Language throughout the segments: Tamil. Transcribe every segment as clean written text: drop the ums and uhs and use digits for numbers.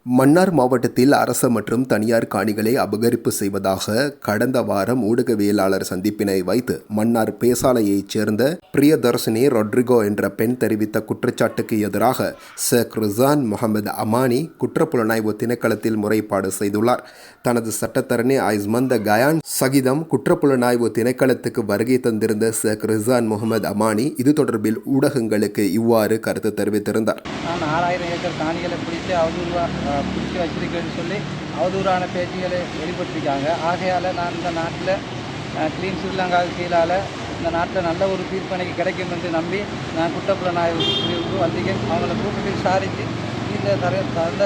மன்னார் மாவட்டத்தில் அரச மற்றும் தனியார் காணிகளை அபகரிப்பு செய்வதாக கடந்த வாரம் ஊடகவியலாளர் சந்திப்பினை வைத்து மன்னார் பேசாலையைச் சேர்ந்த பிரியதர்ஷினி ரொட்ரிகோ என்ற பெண் தெரிவித்த குற்றச்சாட்டுக்கு எதிராக ஷேக் ரிசான் முகமது அமானி குற்றப்புலனாய்வு திணைக்களத்தில் முறைப்பாடு செய்துள்ளார். தனது சட்டத்தரணி ஐஸ்மந்த கயான் சகிதம் குற்றப்புலனாய்வு திணைக்களத்துக்கு வருகை தந்திருந்த ஷேக் ரிசான் முகமது அமானி இது தொடர்பில் ஊடகங்களுக்கு இவ்வாறு கருத்து தெரிவித்திருந்தார். நான் 6000 ஏக்கர் காணிகளை பிடிச்சி வச்சிருக்கேன்னு சொல்லி அவதூறான பேச்சுகளை வெளிப்படுத்திருக்காங்க. ஆகையால் நான் இந்த நாட்டில் கிளீன் ஸ்ரீலங்காவுக்கு கீழால் இந்த நாட்டில் நல்ல ஒரு தீர்ப்பு எனக்கு கிடைக்கும் என்று நம்பி நான் குற்றப்புலனாய்வு பிரிவுக்கு வந்திருக்கேன். அவங்கள கூப்பிட்டு விசாரித்து இந்த தந்த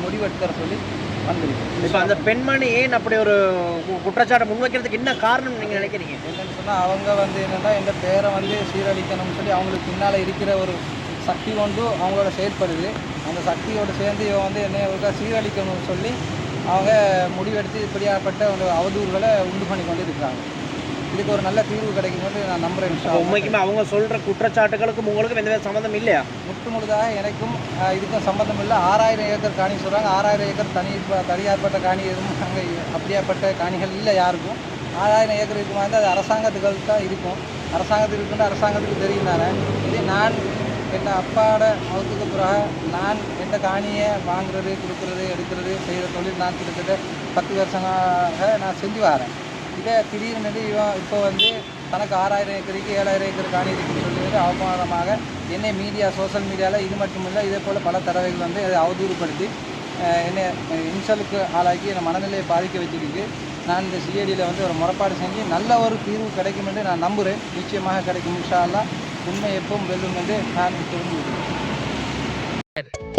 முடிவெடுத்து தர சொல்லி வந்திருக்கேன். இப்போ அந்த பெண்மணி ஏன் அப்படி ஒரு குற்றச்சாட்டை முன்வைக்கிறதுக்கு என்ன காரணம் நீங்கள் நினைக்கிறீங்க? என்னென்னு சொன்னால் அவங்க என்னென்னா இந்த பேரை சீரழிக்கணும்னு சொல்லி அவங்களுக்கு பின்னால் இருக்கிற ஒரு சக்தி கொண்டு அவங்களோட செயற்படுது. அந்த சக்தியோடு சேர்ந்து இவன் என்னை ஒரு சீரழிக்கணும்னு சொல்லி அவங்க முடிவெடுத்து இப்படியாப்பட்ட ஒரு அவதூறுகளை உண்டு பண்ணி கொண்டு இருக்கிறாங்க. இதுக்கு ஒரு நல்ல தீர்வு கிடைக்கும் நான் நம்புகிறேன். உண்மைக்குமே அவங்க சொல்கிற குற்றச்சாட்டுகளுக்கும் உங்களுக்கும் எந்த சம்மந்தம் இல்லையா? முழுதாக எனக்கும் இதுக்கும் சம்மந்தம் இல்லை. 6000 ஏக்கர் காணி சொல்கிறாங்க. 6000 ஏக்கர் தனியார்பட்ட காணி எதுவும் அங்கே அப்படியாப்பட்ட காணிகள் இல்லை யாருக்கும். 6000 ஏக்கர் இருக்குமா இருந்தால் அது அரசாங்கத்துக்கு தான் இருக்கும். அரசாங்கத்துக்கு இருக்குன்னு அரசாங்கத்துக்கு தெரியும் தானே. இதே நான் என் அப்பாவோட மௌத்துக்கு பிறகு நான் எந்த காணியை வாங்குறது, கொடுக்குறது, எடுக்கிறது செய்கிற தொழில் நான் கிட்டத்தட்ட 10 வருஷமாக நான் செஞ்சு வரேன். இதே திடீர்னு இப்போ தனக்கு 6000 ஏக்கருக்கு 7000 ஏக்கர் காணி இருக்குன்னு சொல்லி அவமானமாக என்னை சோஷியல் மீடியாவில் இது மட்டும் இல்லை இதே போல் பல தடவைகள் அதை அவதூறுப்படுத்தி என்னை இன்சலுக்கு ஆளாக்கி என்னை மனநிலையை பாதிக்க வச்சுருக்கு. நான் இந்த சிஐடியில் ஒரு முறைப்பாடு செஞ்சு நல்ல ஒரு தீர்வு கிடைக்கும் என்று நான் நம்புகிறேன். நிச்சயமாக கிடைக்கும். இன்ஷா அல்லாஹ் உண்மை எப்பவும் வெல்லும் என்று நான் தெரிவிக்கிறேன்.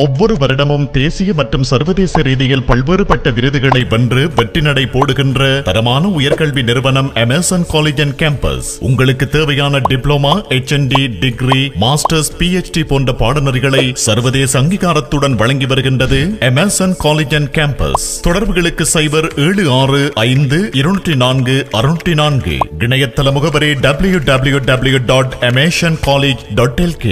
ஒவ்வொரு வருடமும் தேசிய மற்றும் சர்வதேச ரீதியில் பல்வேறுபட்ட விருதுகளை வென்று வெற்றி நடை போடுகின்ற தரமான உயர்கல்வி நிறுவனம் அமேசன் காலேஜ் அண்ட் கேம்பஸ் உங்களுக்கு தேவையான diploma, HND, degree, masters, PhD போன்ற பாடநெறிகளை சர்வதேச அங்கீகாரத்துடன் வழங்கி வருகின்றது அமேசன் காலேஜ் அண்ட் கேம்பஸ். தொடர்புகளுக்கு 0765204 இணையதள முகவரி www.amationcollege.lk.